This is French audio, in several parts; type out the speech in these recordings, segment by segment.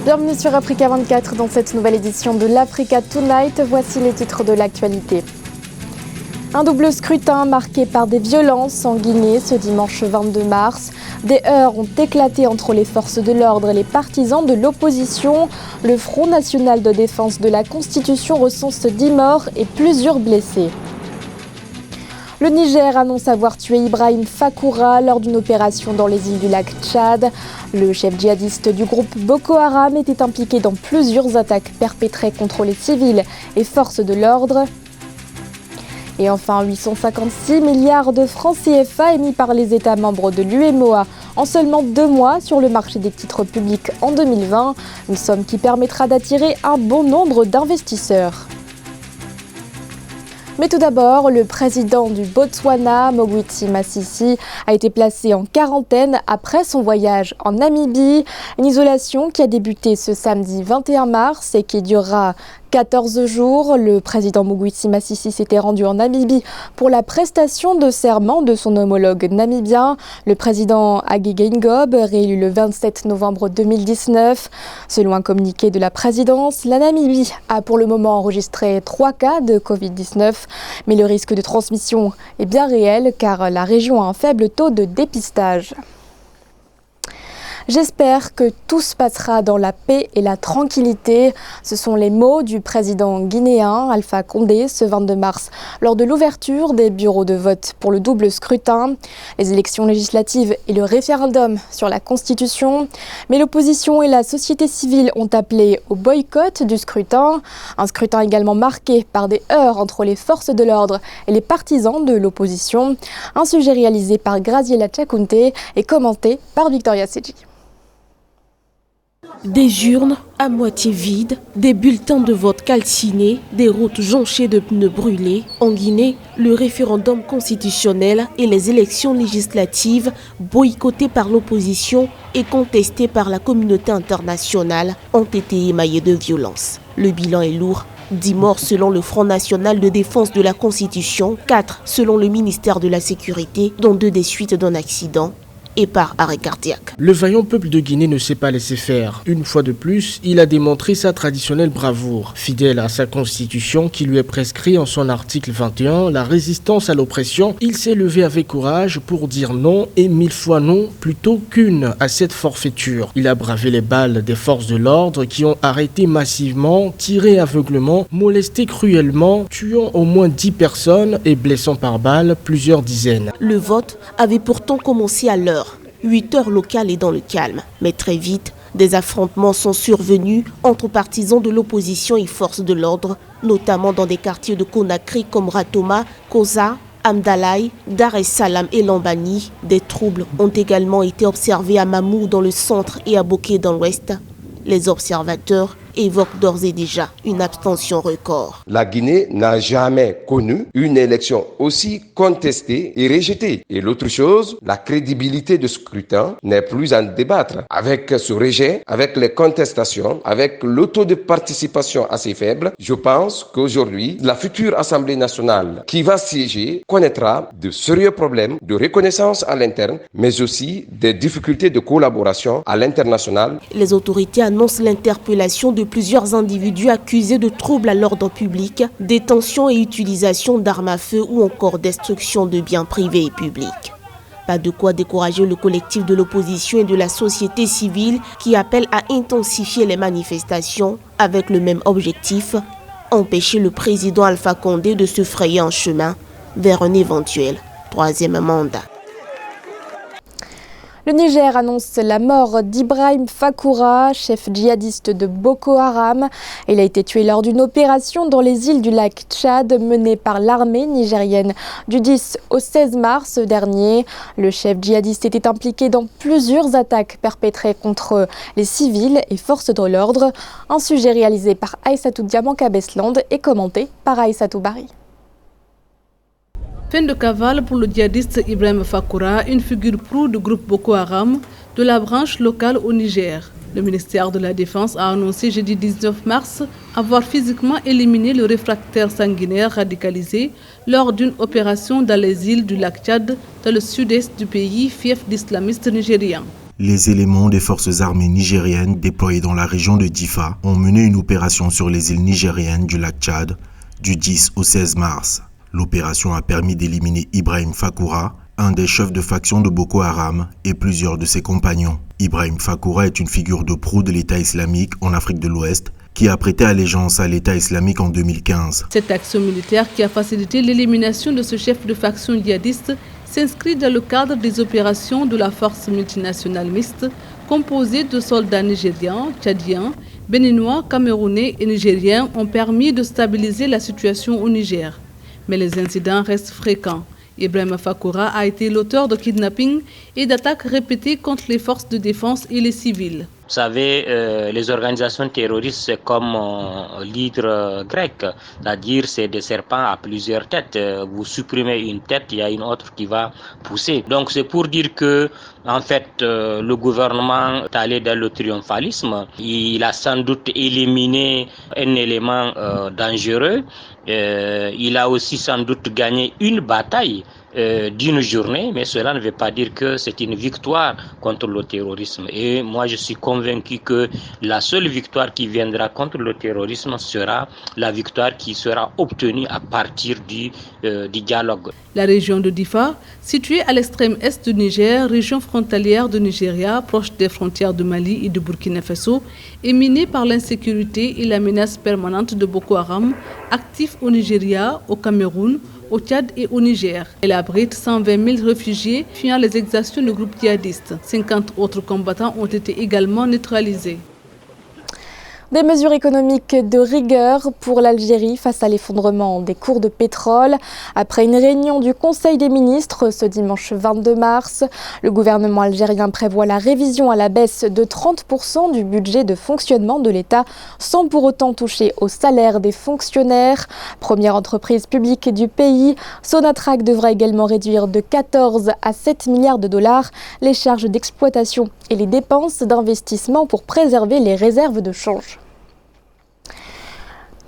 Bienvenue sur Africa 24 dans cette nouvelle édition de l'Africa Tonight. Voici les titres de l'actualité. Un double scrutin marqué par des violences en Guinée ce dimanche 22 mars. Des heurts ont éclaté entre les forces de l'ordre et les partisans de l'opposition. Le Front national de défense de la Constitution recense 10 morts et plusieurs blessés. Le Niger annonce avoir tué Ibrahim Fakoura lors d'une opération dans les îles du lac Tchad. Le chef djihadiste du groupe Boko Haram était impliqué dans plusieurs attaques perpétrées contre les civils et forces de l'ordre. Et enfin, 856 milliards de francs CFA émis par les États membres de l'UEMOA en seulement 2 mois sur le marché des titres publics en 2020. Une somme qui permettra d'attirer un bon nombre d'investisseurs. Mais tout d'abord, le président du Botswana, Mokgweetsi Masisi, a été placé en quarantaine après son voyage en Namibie. Une isolation qui a débuté ce samedi 21 mars et qui durera 14 jours. Le président Mokgweetsi Masisi s'était rendu en Namibie pour la prestation de serment de son homologue namibien, le président Hage Geingob, réélu le 27 novembre 2019. Selon un communiqué de la présidence, la Namibie a pour le moment enregistré 3 cas de Covid-19, mais le risque de transmission est bien réel car la région a un faible taux de dépistage. J'espère que tout se passera dans la paix et la tranquillité. Ce sont les mots du président guinéen Alpha Condé ce 22 mars lors de l'ouverture des bureaux de vote pour le double scrutin. Les élections législatives et le référendum sur la Constitution. Mais l'opposition et la société civile ont appelé au boycott du scrutin. Un scrutin également marqué par des heurts entre les forces de l'ordre et les partisans de l'opposition. Un sujet réalisé par Graziella Tchakounte et commenté par Victoria Sedji. Des urnes à moitié vides, des bulletins de vote calcinés, des routes jonchées de pneus brûlés. En Guinée, le référendum constitutionnel et les élections législatives, boycottées par l'opposition et contestées par la communauté internationale, ont été émaillés de violence. Le bilan est lourd. 10 morts selon le Front national de défense de la Constitution, 4 selon le ministère de la Sécurité, dont 2 des suites d'un accident et par arrêt cardiaque. Le vaillant peuple de Guinée ne s'est pas laissé faire. Une fois de plus, il a démontré sa traditionnelle bravoure. Fidèle à sa constitution qui lui est prescrit en son article 21, la résistance à l'oppression, il s'est levé avec courage pour dire non et 1000 fois non plutôt qu'une à cette forfaiture. Il a bravé les balles des forces de l'ordre qui ont arrêté massivement, tiré aveuglement, molesté cruellement, tuant au moins 10 personnes et blessant par balles plusieurs dizaines. Le vote avait pourtant commencé à l'heure. 8 heures locales et dans le calme. Mais très vite, des affrontements sont survenus entre partisans de l'opposition et forces de l'ordre, notamment dans des quartiers de Conakry comme Ratoma, Koza, Amdalaï, Dar es Salaam et Lambani. Des troubles ont également été observés à Mamou dans le centre et à Boké dans l'ouest. Les observateurs évoque d'ores et déjà une abstention record. La Guinée n'a jamais connu une élection aussi contestée et rejetée. Et l'autre chose, la crédibilité du scrutin n'est plus à débattre. Avec ce rejet, avec les contestations, avec le taux de participation assez faible, je pense qu'aujourd'hui, la future Assemblée nationale qui va siéger connaîtra de sérieux problèmes de reconnaissance à l'interne, mais aussi des difficultés de collaboration à l'international. Les autorités annoncent l'interpellation de plusieurs individus accusés de troubles à l'ordre public, détention et utilisation d'armes à feu ou encore destruction de biens privés et publics. Pas de quoi décourager le collectif de l'opposition et de la société civile qui appelle à intensifier les manifestations avec le même objectif, empêcher le président Alpha Condé de se frayer un chemin vers un éventuel 3e mandat. Le Niger annonce la mort d'Ibrahim Fakoura, chef djihadiste de Boko Haram. Il a été tué lors d'une opération dans les îles du lac Tchad menée par l'armée nigérienne du 10 au 16 mars dernier. Le chef djihadiste était impliqué dans plusieurs attaques perpétrées contre les civils et forces de l'ordre. Un sujet réalisé par Aïssatou Diamanka-Besland et commenté par Aïssatou Bari. Fin de cavale pour le djihadiste Ibrahim Fakoura, une figure proue du groupe Boko Haram de la branche locale au Niger. Le ministère de la Défense a annoncé jeudi 19 mars avoir physiquement éliminé le réfractaire sanguinaire radicalisé lors d'une opération dans les îles du lac Tchad, dans le sud-est du pays, fief d'islamistes nigériens. Les éléments des forces armées nigériennes déployés dans la région de Difa ont mené une opération sur les îles nigériennes du lac Tchad du 10 au 16 mars. L'opération a permis d'éliminer Ibrahim Fakoura, un des chefs de faction de Boko Haram, et plusieurs de ses compagnons. Ibrahim Fakoura est une figure de proue de l'État islamique en Afrique de l'Ouest qui a prêté allégeance à l'État islamique en 2015. Cette action militaire qui a facilité l'élimination de ce chef de faction djihadiste s'inscrit dans le cadre des opérations de la force multinationale mixte composée de soldats nigérians, tchadiens, béninois, camerounais et nigériens ont permis de stabiliser la situation au Niger. Mais les incidents restent fréquents. Ibrahim Fakoura a été l'auteur de kidnappings et d'attaques répétées contre les forces de défense et les civils. Vous savez, les organisations terroristes, c'est comme l'hydre grec, c'est-à-dire c'est des serpents à plusieurs têtes. Vous supprimez une tête, il y a une autre qui va pousser. Donc c'est pour dire que, en fait, le gouvernement est allé dans le triomphalisme. Il a sans doute éliminé un élément dangereux. Il a aussi sans doute gagné une bataille d'une journée, mais cela ne veut pas dire que c'est une victoire contre le terrorisme. Et moi, je suis convaincu que la seule victoire qui viendra contre le terrorisme sera la victoire qui sera obtenue à partir du dialogue. La région de Difa, située à l'extrême est du Niger, région frontalière du Nigeria, proche des frontières de Mali et de Burkina Faso, est minée par l'insécurité et la menace permanente de Boko Haram, actif au Nigeria, au Cameroun, au Tchad et au Niger. Elle abrite 120 000 réfugiés fuyant les exactions du groupe djihadiste. 50 autres combattants ont été également neutralisés. Des mesures économiques de rigueur pour l'Algérie face à l'effondrement des cours de pétrole. Après une réunion du Conseil des ministres ce dimanche 22 mars, le gouvernement algérien prévoit la révision à la baisse de 30% du budget de fonctionnement de l'État sans pour autant toucher au salaire des fonctionnaires. Première entreprise publique du pays, Sonatrach devra également réduire de 14 à 7 milliards de dollars les charges d'exploitation et les dépenses d'investissement pour préserver les réserves de change.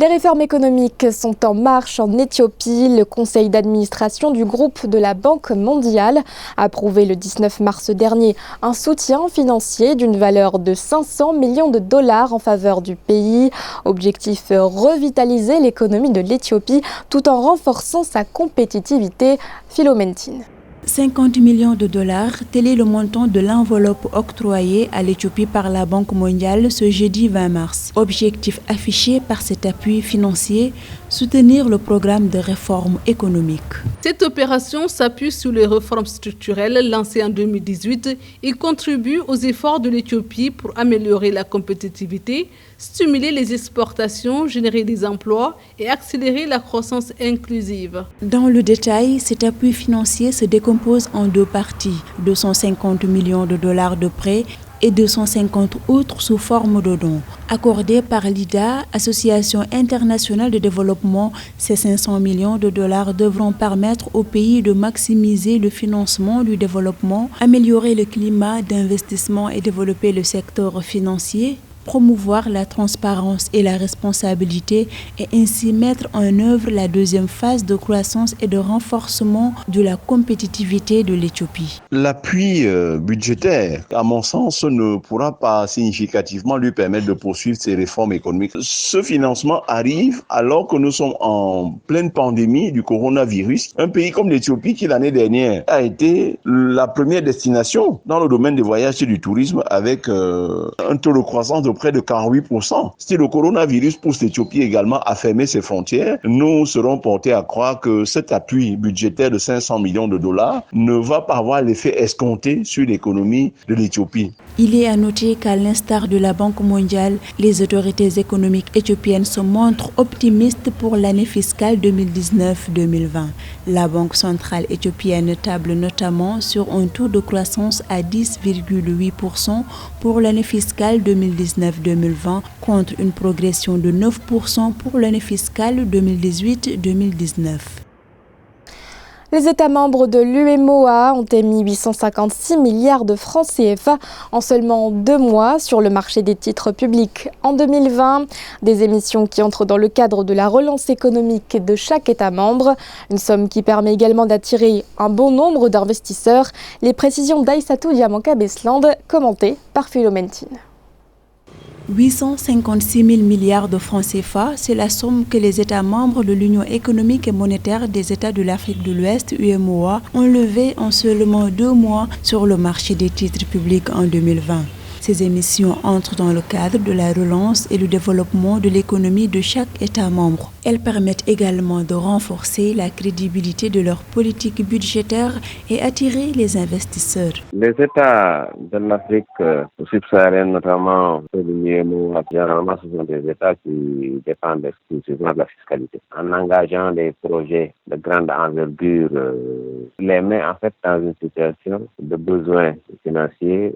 Les réformes économiques sont en marche en Éthiopie. Le conseil d'administration du groupe de la Banque mondiale a approuvé le 19 mars dernier un soutien financier d'une valeur de 500 millions de dollars en faveur du pays. Objectif, revitaliser l'économie de l'Éthiopie tout en renforçant sa compétitivité. Philomentine. 50 millions de dollars, tel est le montant de l'enveloppe octroyée à l'Éthiopie par la Banque mondiale ce jeudi 20 mars. Objectif affiché par cet appui financier, soutenir le programme de réforme économique. Cette opération s'appuie sur les réformes structurelles lancées en 2018 et contribue aux efforts de l'Éthiopie pour améliorer la compétitivité, stimuler les exportations, générer des emplois et accélérer la croissance inclusive. Dans le détail, cet appui financier se décompose en deux parties, 250 millions de dollars de prêts et 250 autres sous forme de dons. Accordés par l'IDA, Association internationale de développement, ces 500 millions de dollars devront permettre au pays de maximiser le financement du développement, améliorer le climat d'investissement et développer le secteur financier, promouvoir la transparence et la responsabilité et ainsi mettre en œuvre la deuxième phase de croissance et de renforcement de la compétitivité de l'Éthiopie. L'appui budgétaire, à mon sens, ne pourra pas significativement lui permettre de poursuivre ses réformes économiques. Ce financement arrive alors que nous sommes en pleine pandémie du coronavirus. Un pays comme l'Éthiopie qui l'année dernière a été la première destination dans le domaine des voyages et du tourisme avec un taux de croissance de près de 48%. Si le coronavirus pousse l'Éthiopie également à fermer ses frontières, nous serons portés à croire que cet appui budgétaire de 500 millions de dollars ne va pas avoir l'effet escompté sur l'économie de l'Éthiopie. Il est à noter qu'à l'instar de la Banque mondiale, les autorités économiques éthiopiennes se montrent optimistes pour l'année fiscale 2019-2020. La Banque centrale éthiopienne table notamment sur un taux de croissance à 10,8% pour l'année fiscale 2019-2020 contre une progression de 9% pour l'année fiscale 2018-2019. Les États membres de l'UEMOA ont émis 856 milliards de francs CFA en seulement 2 mois sur le marché des titres publics en 2020. Des émissions qui entrent dans le cadre de la relance économique de chaque État membre. Une somme qui permet également d'attirer un bon nombre d'investisseurs. Les précisions d'Aïssatou Diamanka-Besland, commentées par Philomentine. 856 000 milliards de francs CFA, c'est la somme que les États membres de l'Union économique et monétaire des États de l'Afrique de l'Ouest, UEMOA, ont levé en seulement 2 mois sur le marché des titres publics en 2020. Ces émissions entrent dans le cadre de la relance et le développement de l'économie de chaque État membre. Elles permettent également de renforcer la crédibilité de leur politique budgétaire et attirer les investisseurs. Les États de l'Afrique subsaharienne, notamment l'UEMOA, généralement ce sont des États qui dépendent exclusivement de la fiscalité. En engageant des projets de grande envergure, les met en fait dans une situation de besoins financiers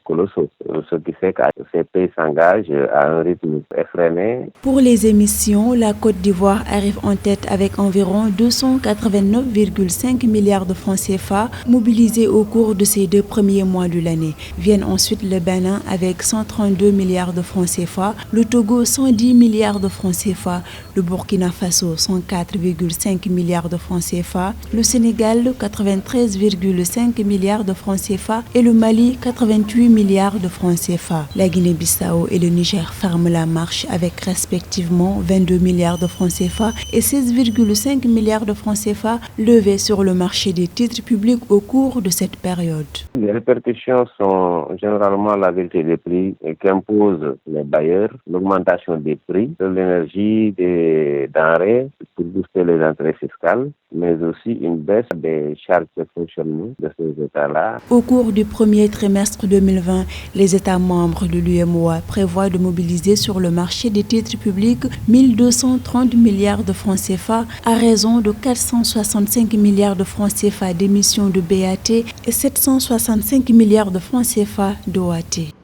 colossaux. Ce qui fait que ces pays s'engagent à un rythme effréné. Pour les émissions, la Côte d'Ivoire arrive en tête avec environ 289,5 milliards de francs CFA mobilisés au cours de ces 2 premiers mois de l'année. Viennent ensuite le Bénin avec 132 milliards de francs CFA, le Togo 110 milliards de francs CFA, le Burkina Faso 104,5 milliards de francs CFA, le Sénégal 93,5 milliards de francs CFA et le Mali 88 milliards de francs CFA. La Guinée-Bissau et le Niger ferment la marche avec respectivement 22 milliards de francs CFA et 16,5 milliards de francs CFA levés sur le marché des titres publics au cours de cette période. Les répercussions sont généralement la vérité des prix qu'imposent les bailleurs, l'augmentation des prix de l'énergie, des denrées pour booster les entrées fiscales, mais aussi une baisse des charges de fonctionnement de ces États-là. Au cours du premier trimestre 2020, les États membres de l'UEMOA prévoient de mobiliser sur le marché des titres publics 1230 milliards de francs CFA à raison de 465 milliards de francs CFA d'émissions de BAT et 765 milliards de francs CFA d'OAT.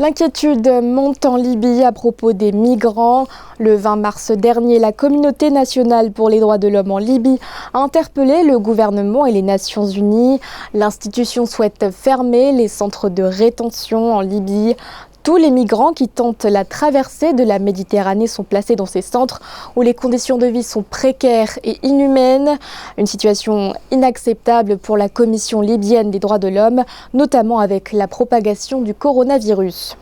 L'inquiétude monte en Libye à propos des migrants. Le 20 mars dernier, la communauté nationale pour les droits de l'homme en Libye a interpellé le gouvernement et les Nations Unies. L'institution souhaite fermer les centres de rétention en Libye. Tous les migrants qui tentent la traversée de la Méditerranée sont placés dans ces centres où les conditions de vie sont précaires et inhumaines. Une situation inacceptable pour la Commission libyenne des droits de l'homme, notamment avec la propagation du coronavirus.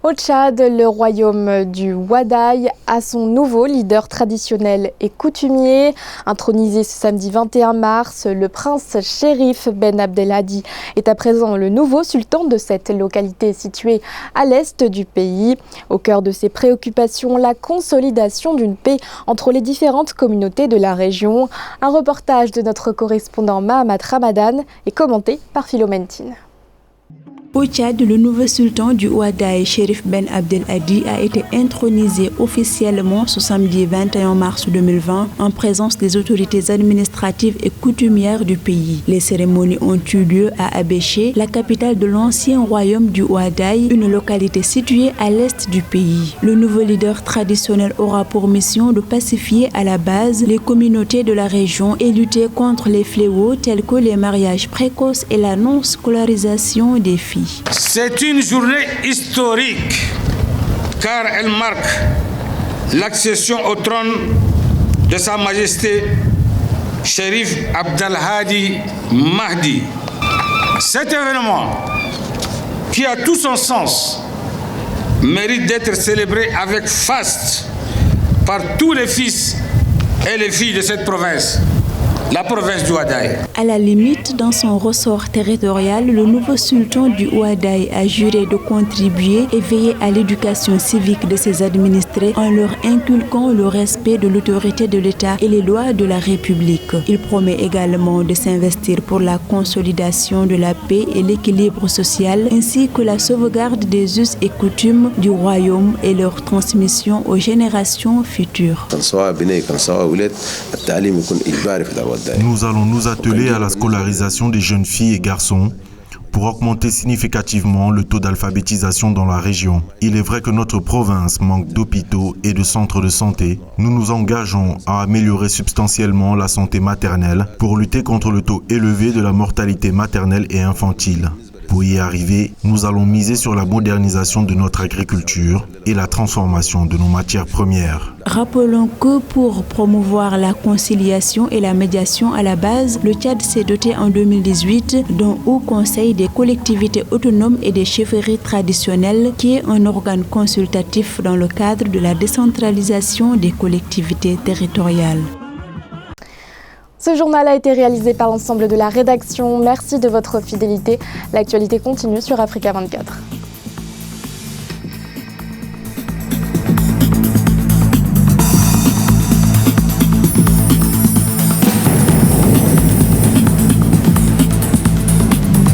Au Tchad, le royaume du Ouadaï a son nouveau leader traditionnel et coutumier. Intronisé ce samedi 21 mars, le prince Chérif Ben Abdelhadi est à présent le nouveau sultan de cette localité située à l'est du pays. Au cœur de ses préoccupations, la consolidation d'une paix entre les différentes communautés de la région. Un reportage de notre correspondant Mahamat Ramadan est commenté par Philomentine. Au Tchad, le nouveau sultan du Ouadaï, Chérif Ben Abdelhadi, a été intronisé officiellement ce samedi 21 mars 2020 en présence des autorités administratives et coutumières du pays. Les cérémonies ont eu lieu à Abéché, la capitale de l'ancien royaume du Ouadaï, une localité située à l'est du pays. Le nouveau leader traditionnel aura pour mission de pacifier à la base les communautés de la région et lutter contre les fléaux tels que les mariages précoces et la non-scolarisation des filles. C'est une journée historique car elle marque l'accession au trône de Sa Majesté Chérif Abdelhadi Mahdi. Cet événement, qui a tout son sens, mérite d'être célébré avec faste par tous les fils et les filles de cette province. La province du Ouadaï. À la limite, dans son ressort territorial, le nouveau sultan du Ouadaï a juré de contribuer et veiller à l'éducation civique de ses administrés en leur inculquant le respect de l'autorité de l'État et les lois de la République. Il promet également de s'investir pour la consolidation de la paix et l'équilibre social, ainsi que la sauvegarde des us et coutumes du royaume et leur transmission aux générations futures. Nous allons nous atteler à la scolarisation des jeunes filles et garçons pour augmenter significativement le taux d'alphabétisation dans la région. Il est vrai que notre province manque d'hôpitaux et de centres de santé. Nous nous engageons à améliorer substantiellement la santé maternelle pour lutter contre le taux élevé de la mortalité maternelle et infantile. Pour y arriver, nous allons miser sur la modernisation de notre agriculture et la transformation de nos matières premières. Rappelons que pour promouvoir la conciliation et la médiation à la base, le Tchad s'est doté en 2018 d'un haut conseil des collectivités autonomes et des chefferies traditionnelles qui est un organe consultatif dans le cadre de la décentralisation des collectivités territoriales. Ce journal a été réalisé par l'ensemble de la rédaction. Merci de votre fidélité. L'actualité continue sur Africa 24.